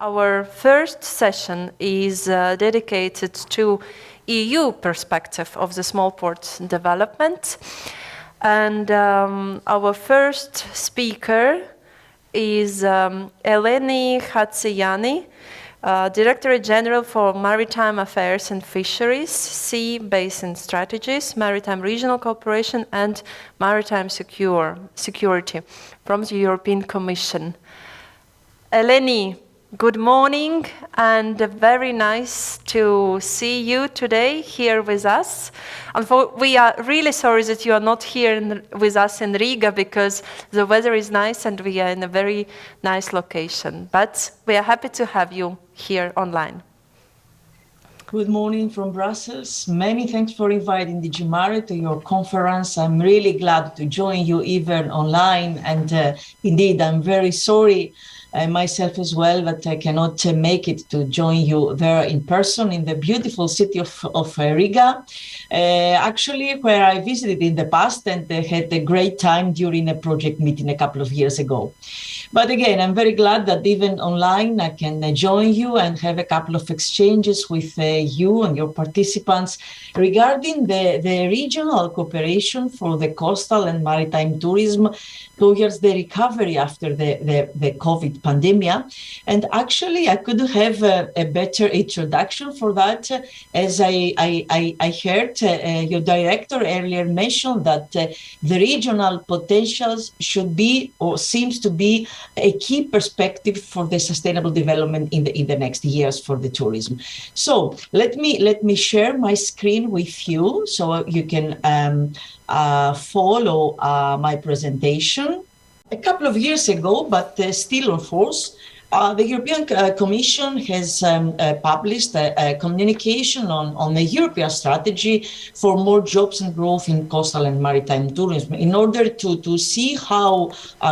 Our first session is dedicated to EU perspective of the small port development. And our first speaker is Eleni E.Hatziyanni, Director General for Maritime Affairs and Fisheries, Sea Basin Strategies, Maritime Regional Cooperation and Maritime Security from the European Commission. Eleni, good morning, and very nice to see you today here with us. We are really sorry that you are not here with us in Riga because the weather is nice and we are in a very nice location. But we are happy to have you here online. Good morning from Brussels. Many thanks for inviting DG MARE to your conference. I'm really glad to join you even online. And indeed, I'm very sorry myself as well that I cannot make it to join you there in person in the beautiful city of Riga. Actually, where I visited in the past and had a great time during a project meeting a couple of years ago. But again, I'm very glad that even online I can join you and have a couple of exchanges with you and your participants regarding the regional cooperation for the coastal and maritime tourism towards the recovery after the COVID pandemic. And actually, I couldn't have a better introduction for that, as I heard your director earlier mention that the regional potentials should be or seems to be a key perspective for the sustainable development in the next years for the tourism. So let me share my screen with you so you can follow my presentation. A couple of years ago, but still on force, the European Commission has published a communication on the European strategy for more jobs and growth in coastal and maritime tourism in order to see how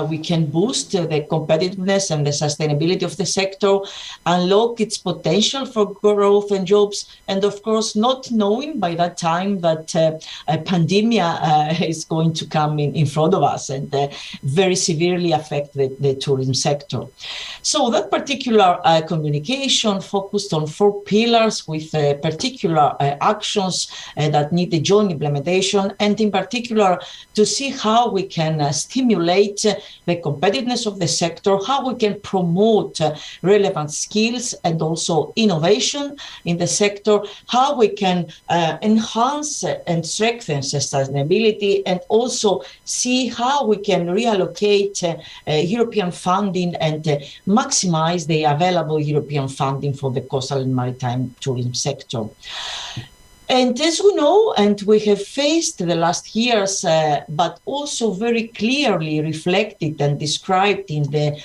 we can boost the competitiveness and the sustainability of the sector, unlock its potential for growth and jobs, and of course not knowing by that time that a pandemic is going to come in front of us and very severely affect the tourism sector. So that particular communication focused on 4 pillars with particular actions that need a joint implementation, and in particular to see how we can stimulate the competitiveness of the sector, how we can promote relevant skills and also innovation in the sector, how we can enhance and strengthen sustainability, and also see how we can reallocate European funding and maximize the available European funding for the coastal and maritime tourism sector. And as we know, and we have faced the last years, but also very clearly reflected and described in the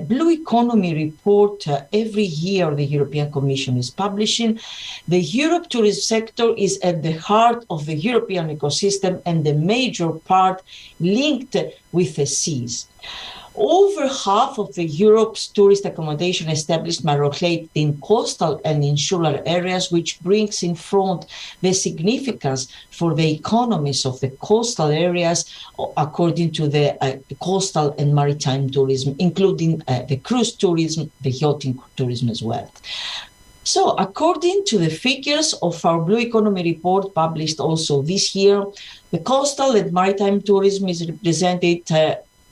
Blue Economy report every year the European Commission is publishing, the Europe tourism sector is at the heart of the European ecosystem and a major part linked with the seas. Over half of the Europe's tourist accommodation establishments are located in coastal and insular areas, which brings in front the significance for the economies of the coastal areas, according to the coastal and maritime tourism, including the cruise tourism, the yachting tourism as well. So according to the figures of our Blue Economy report published also this year, the coastal and maritime tourism is represented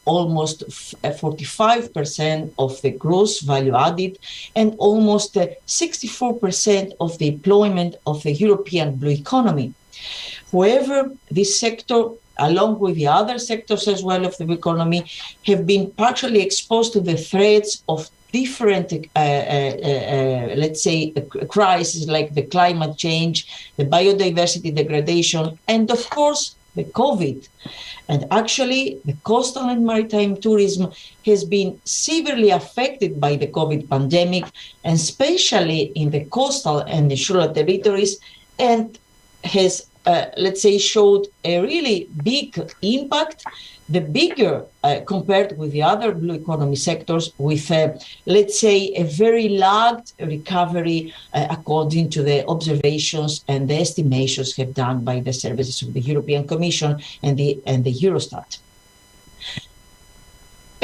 almost 45% of the gross value added and almost 64% of the employment of the European blue economy. However, this sector, along with the other sectors as well of the economy, have been partially exposed to the threats of different, let's say, crises like the climate change, the biodiversity degradation, and of course, the COVID. And actually, the coastal and maritime tourism has been severely affected by the COVID pandemic, and especially in the coastal and insular territories, and has, let's say, showed a really big impact, the bigger compared with the other blue economy sectors, with, let's say, a very lagged recovery according to the observations and the estimations have done by the services of the European Commission and the Eurostat.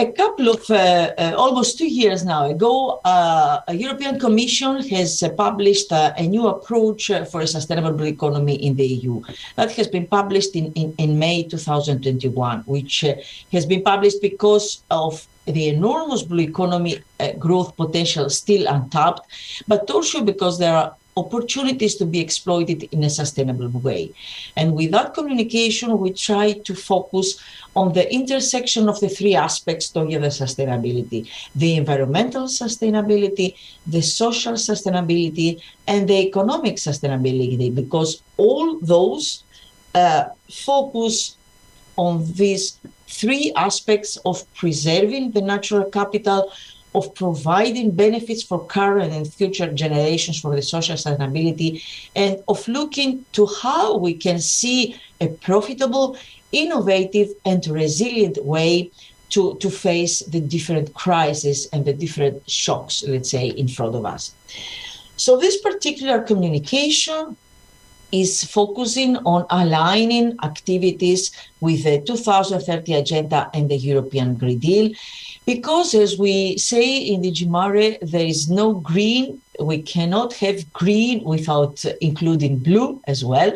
A couple of, almost 2 years now ago, a European Commission has published a new approach for a sustainable blue economy in the EU. That has been published in May 2021, which has been published because of the enormous blue economy growth potential still untapped, but also because there are opportunities to be exploited in a sustainable way. And with that communication, we try to focus on the intersection of the three aspects together: sustainability, the environmental sustainability, the social sustainability, and the economic sustainability, because all those focus on these three aspects of preserving the natural capital, of providing benefits for current and future generations for the social sustainability, and of looking to how we can see a profitable, innovative, and resilient way to face the different crises and the different shocks, let's say, in front of us. So this particular communication is focusing on aligning activities with the 2030 Agenda and the European Green Deal, because, as we say in the MARE, there is no green. We cannot have green without including blue as well.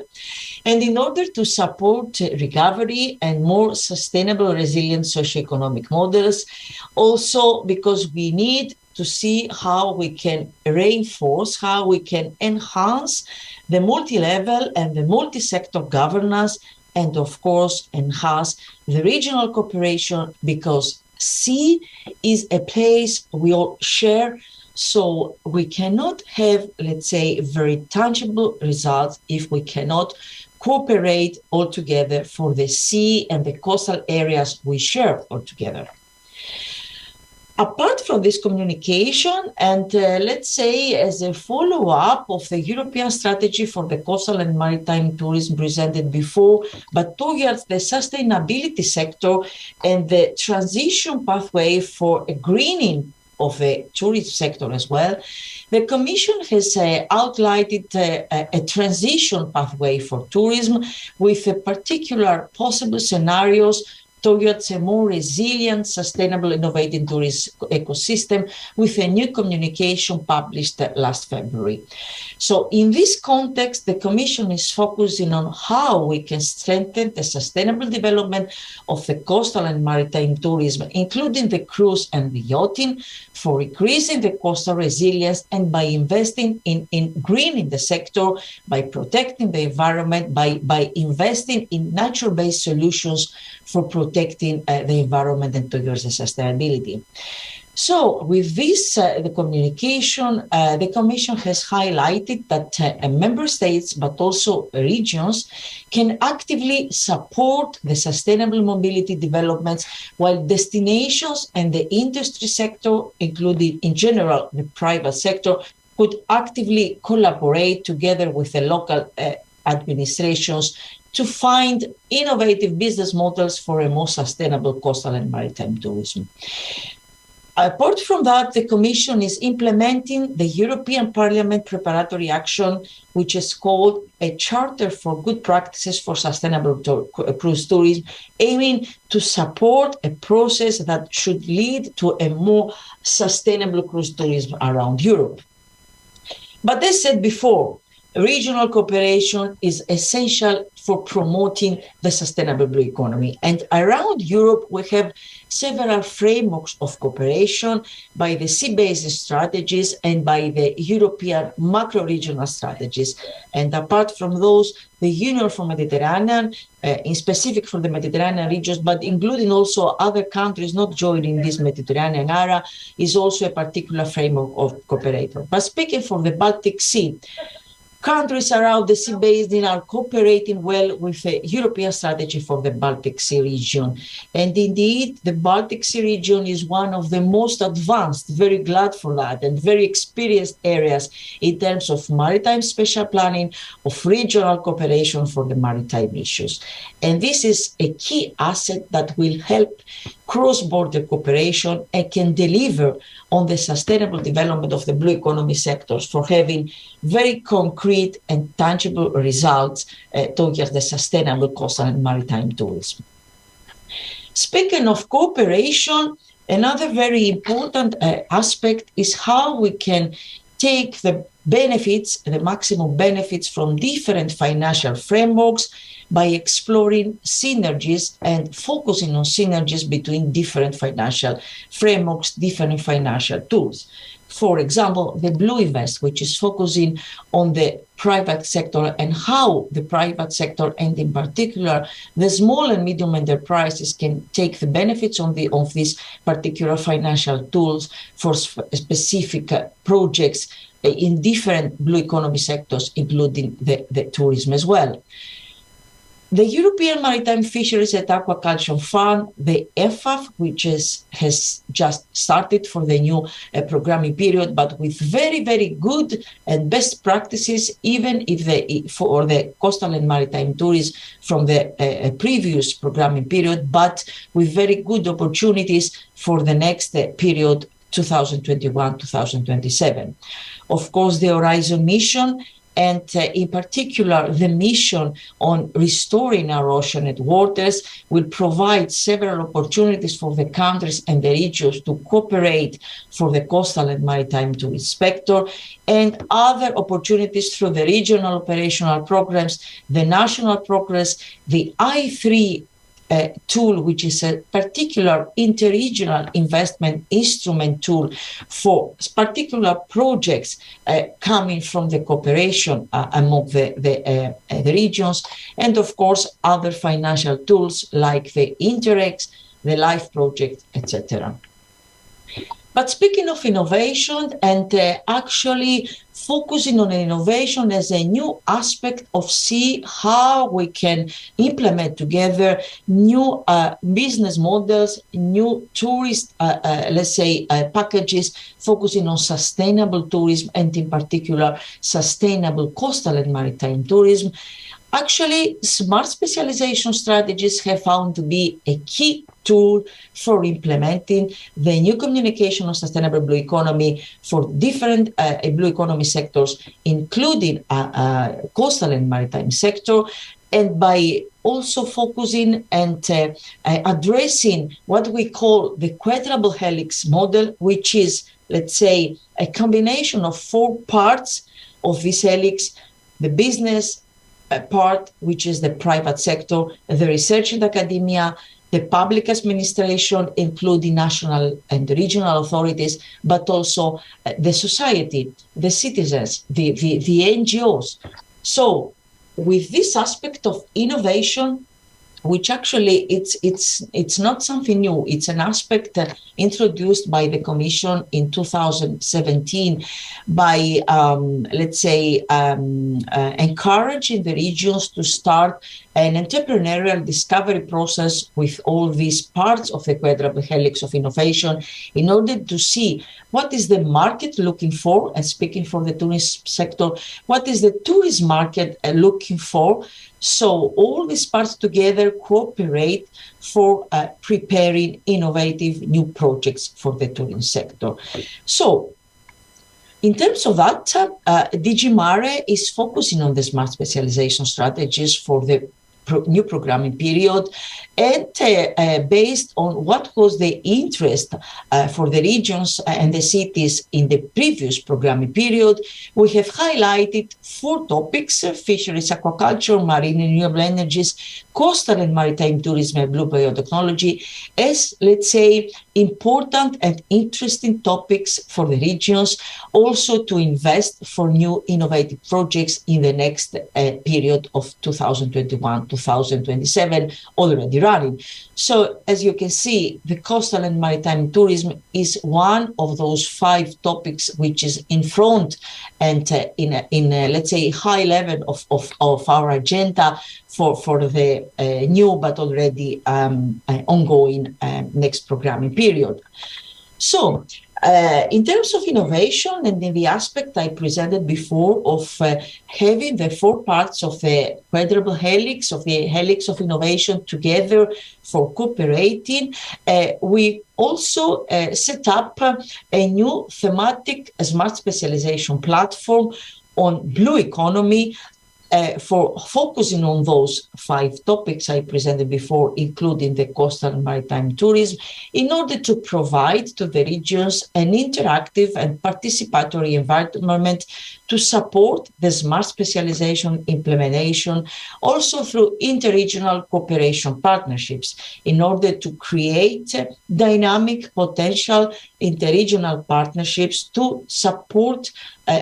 And in order to support recovery and more sustainable, resilient socioeconomic models, also because we need to see how we can reinforce, how we can enhance the multi-level and the multi-sector governance, and of course enhance the regional cooperation, because sea is a place we all share. So we cannot have, let's say, very tangible results if we cannot cooperate all together for the sea and the coastal areas we share all together. Apart from this communication, and let's say as a follow-up of the European strategy for the coastal and maritime tourism presented before, but towards the sustainability sector and the transition pathway for a greening of the tourism sector as well, the Commission has outlined a transition pathway for tourism with a particular possible scenarios towards a more resilient, sustainable, innovative tourist ecosystem, with a new communication published last February. So in this context, the Commission is focusing on how we can strengthen the sustainable development of the coastal and maritime tourism, including the cruise and the yachting, for increasing the coastal resilience, and by investing in greening the sector, by protecting the environment, by investing in natural-based solutions for protecting the environment and towards the sustainability. So with this, the communication, the Commission has highlighted that member states, but also regions, can actively support the sustainable mobility developments, while destinations and the industry sector, including in general the private sector, could actively collaborate together with the local administrations to find innovative business models for a more sustainable coastal and maritime tourism. Apart from that, the Commission is implementing the European Parliament preparatory action, which is called a Charter for Good Practices for Sustainable Cruise Tourism, aiming to support a process that should lead to a more sustainable cruise tourism around Europe. But as said before, regional cooperation is essential for promoting the sustainable blue economy. And around Europe, we have several frameworks of cooperation by the sea-based strategies and by the European macro-regional strategies. And apart from those, the Union for Mediterranean, in specific for the Mediterranean regions, but including also other countries not joining this Mediterranean area, is also a particular framework of cooperation. But speaking for the Baltic Sea, countries around the sea basin are cooperating well with the European strategy for the Baltic Sea region. And indeed, the Baltic Sea region is one of the most advanced, very glad for that, and very experienced areas in terms of maritime spatial planning, of regional cooperation for the maritime issues. And this is a key asset that will help cross-border cooperation and can deliver on the sustainable development of the blue economy sectors for having very concrete and tangible results towards the sustainable coastal and maritime tourism. Speaking of cooperation, another very important aspect is how we can take the benefits, the maximum benefits from different financial frameworks by exploring synergies and focusing on synergies between different financial frameworks, different financial tools. For example, the Blue Invest, which is focusing on the private sector and how the private sector, and in particular the small and medium enterprises, can take the benefits of these particular financial tools for specific projects in different blue economy sectors, including the tourism as well. The European Maritime Fisheries and Aquaculture Fund, the EFAF, which has just started for the new programming period, but with very, very good and best practices, even if for the coastal and maritime tourism from the previous programming period, but with very good opportunities for the next period, 2021-2027. Of course, the Horizon mission, and in particular, the mission on restoring our oceanic waters, will provide several opportunities for the countries and the regions to cooperate for the coastal and maritime tourism sector, and other opportunities through the regional operational programs, the national progress, the I3 tool, which is a particular interregional investment instrument tool for particular projects coming from the cooperation among the regions, and of course other financial tools like the Interrex, the LIFE project, etc. But speaking of innovation and actually focusing on innovation as a new aspect of see how we can implement together new business models, new tourist, let's say, packages focusing on sustainable tourism and in particular sustainable coastal and maritime tourism. Actually, smart specialization strategies have found to be a key tool for implementing the new communication on sustainable blue economy for different blue economy sectors, including coastal and maritime sector, and by also focusing and addressing what we call the quadruple helix model, which is, let's say, a combination of 4 parts of this helix: the business part, which is the private sector, the research and academia, the public administration, including national and regional authorities, but also the society, the citizens, the NGOs. So with this aspect of innovation, which actually it's not something new, it's an aspect introduced by the Commission in 2017 by, let's say, encouraging the regions to start an entrepreneurial discovery process with all these parts of the quadruple helix of innovation in order to see what is the market looking for, and speaking for the tourism sector, what is the tourist market looking for. So all these parts together cooperate for preparing innovative new projects for the tourism sector. So in terms of that, DG MARE is focusing on the smart specialization strategies for the new programming period, and based on what was the interest for the regions and the cities in the previous programming period, we have highlighted 4 topics: fisheries, aquaculture, marine and renewable energies, coastal and maritime tourism, and blue biotechnology, as, let's say, important and interesting topics for the regions, also to invest for new innovative projects in the next period of 2021-2027 already running. So as you can see, the coastal and maritime tourism is one of those 5 topics which is in front and in let's say, high level of our agenda for the new but already ongoing next programming period. So in terms of innovation and in the aspect I presented before of having the 4 parts of the quadruple helix, of the helix of innovation together for cooperating, we also set up a new thematic smart specialization platform on blue economy, for focusing on those 5 topics I presented before, including the coastal and maritime tourism, in order to provide to the regions an interactive and participatory environment to support the smart specialization implementation, also through interregional cooperation partnerships, in order to create dynamic potential interregional partnerships to support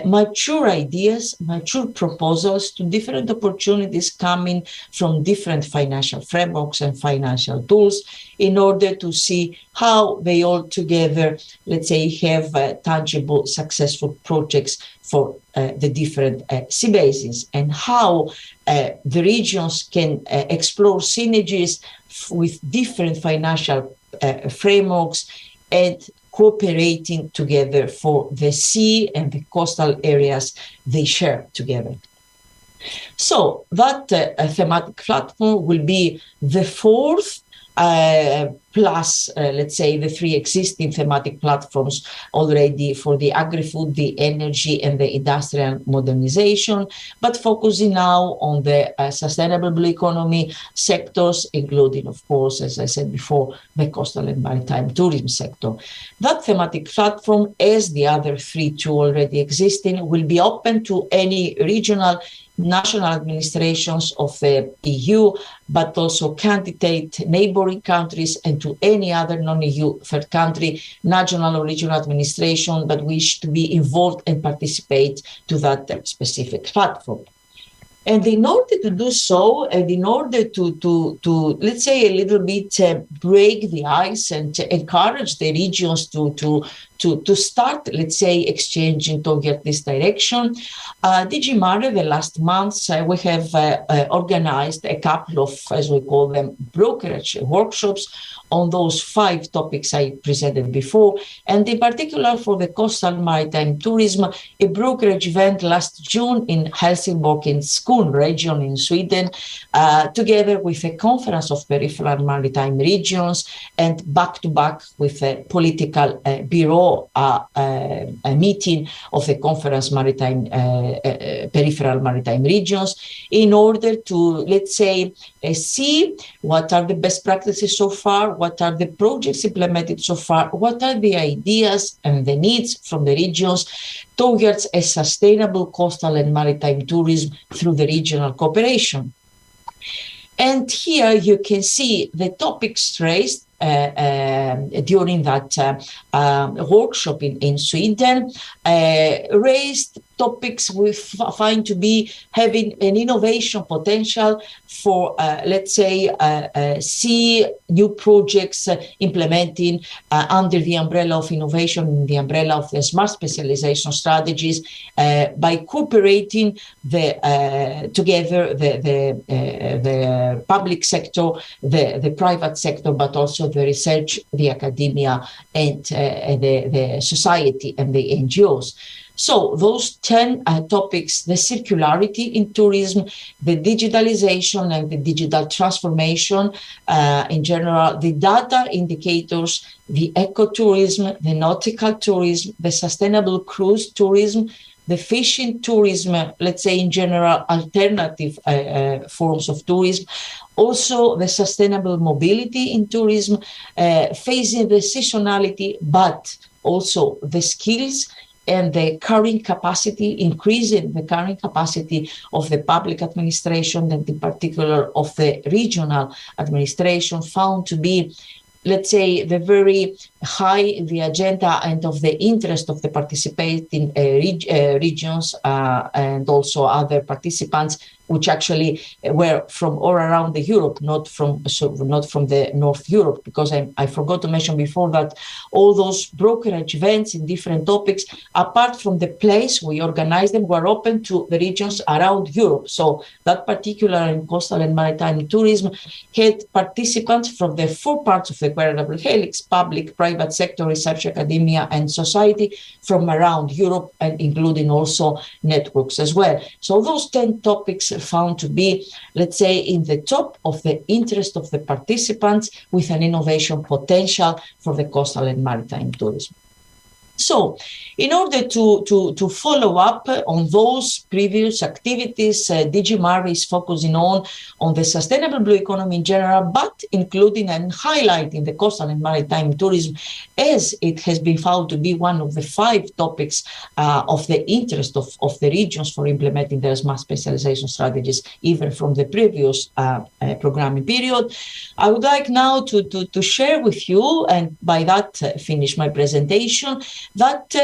mature ideas, mature proposals to different opportunities coming from different financial frameworks and financial tools, in order to see how they all together, let's say, have tangible, successful projects for the different sea basins, and how the regions can explore synergies with different financial frameworks and cooperating together for the sea and the coastal areas they share together. So that thematic platform will be the 4th plus, let's say, the 3 existing thematic platforms already for the agri-food, the energy, and the industrial modernization, but focusing now on the sustainable blue economy sectors, including, of course, as I said before, the coastal and maritime tourism sector. That thematic platform, as the other 3 too already existing, will be open to any regional national administrations of the EU, but also candidate neighboring countries and to any other non-EU third country, national or regional administration that wish to be involved and participate to that specific platform. And in order to do so, and in order to let's say, a little bit break the ice and to encourage the regions to start, let's say, exchanging toward this direction, DG MARE, the last months, we have organized a couple of, as we call them, brokerage workshops on those 5 topics I presented before, and in particular for the coastal maritime tourism, a brokerage event last June in Helsingborg in Skåne region in Sweden, together with a conference of peripheral maritime regions, and back-to-back with a political bureau a meeting of the conference maritime peripheral maritime regions, in order to, let's say, see what are the best practices so far, what are the projects implemented so far, what are the ideas and the needs from the regions towards a sustainable coastal and maritime tourism through the regional cooperation. And here you can see the topics raised during that workshop in Sweden, raised topics we find to be having an innovation potential for, let's say, see new projects implementing under the umbrella of innovation, the umbrella of the smart specialization strategies, by cooperating together the public sector, the private sector, but also the research, the academia, and the society and the NGOs. So those 10 topics, the circularity in tourism, the digitalization and the digital transformation in general, the data indicators, the ecotourism, the nautical tourism, the sustainable cruise tourism, the fishing tourism, let's say in general, alternative forms of tourism, also the sustainable mobility in tourism, facing the seasonality, but also the skills and the carrying capacity, increasing the carrying capacity of the public administration and in particular of the regional administration, found to be, let's say, the very high the agenda and of the interest of the participating regions and also other participants, which actually were from all around the Europe, not from the North Europe, because I forgot to mention before that all those brokerage events in different topics, apart from the place we organized them, were open to the regions around Europe. So that particular in coastal and maritime tourism had participants from the 4 parts of the Quadruple Helix: public, private sector, research, academia, and society from around Europe, and including also networks as well. So those 10 topics found to be, let's say, in the top of the interest of the participants with an innovation potential for the coastal and maritime tourism. So, in order to follow up on those previous activities, DG MARE is focusing on the sustainable blue economy in general, but including and highlighting the coastal and maritime tourism, as it has been found to be one of the 5 topics of the interest of the regions for implementing their smart specialization strategies, even from the previous programming period. I would like now to share with you, and by that finish my presentation, that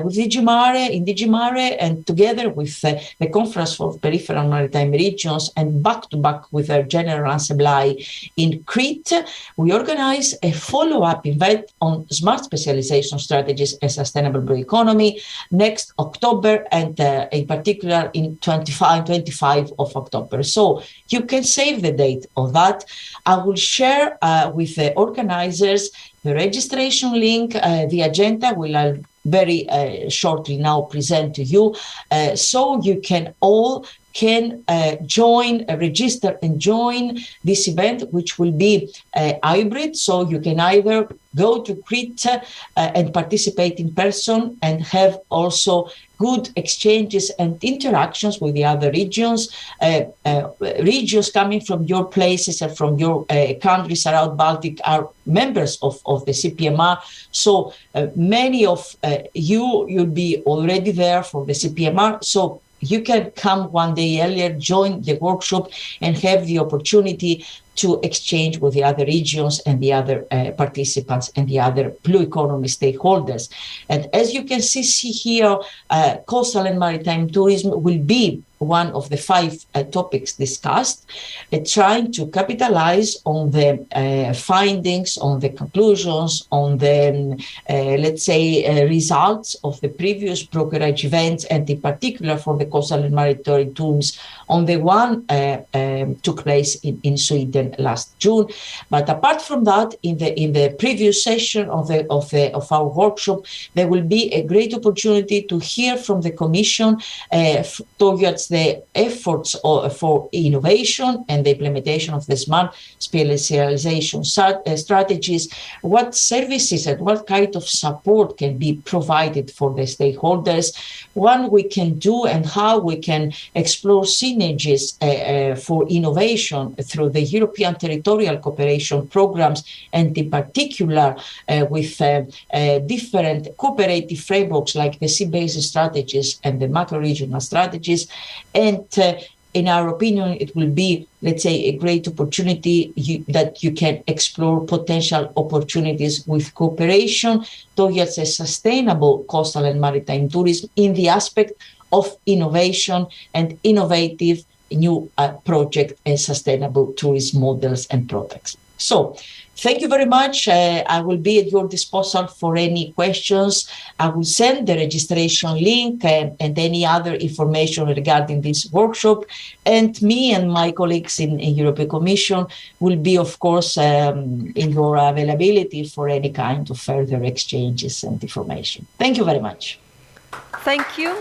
with DG MARE, in DG MARE, and together with the Conference for Peripheral Maritime Regions, and back-to-back with our General Assembly in Crete, we organize a follow-up event on smart specialization strategies and sustainable blue economy next October, and in particular in 25 of October. So you can save the date of that. I will share with the organizers the registration link, the agenda will very shortly now present to you, so you can all join, register and join this event, which will be hybrid. So you can either go to Crete and participate in person and have also good exchanges and interactions with the other regions, regions coming from your places and from your countries around Baltic are members of the CPMR. So many of you'll be already there for the CPMR. So you can come one day earlier, join the workshop, and have the opportunity to exchange with the other regions and the other participants and the other blue economy stakeholders. And as you can see here, coastal and maritime tourism will be one of the 5 topics discussed, trying to capitalize on the findings, on the conclusions, on the, let's say, results of the previous brokerage events, and in particular for the coastal and maritime tourism on the one took place in Sweden last June. But apart from that, in the previous session of our workshop, there will be a great opportunity to hear from the Commission towards the efforts for innovation and the implementation of the smart specialization strategies, what services and what kind of support can be provided for the stakeholders, what we can do and how we can explore synergies for innovation through the European territorial cooperation programs, and in particular with different cooperative frameworks like the sea-based strategies and the macro-regional strategies. And in our opinion, it will be, let's say, a great opportunity that you can explore potential opportunities with cooperation towards a sustainable coastal and maritime tourism in the aspect of innovation and innovative new project and sustainable tourism models and products. So thank you very much. I will be at your disposal for any questions. I will send the registration link and any other information regarding this workshop. And me and my colleagues in European Commission will be, of course, in your availability for any kind of further exchanges and information. Thank you very much. Thank you.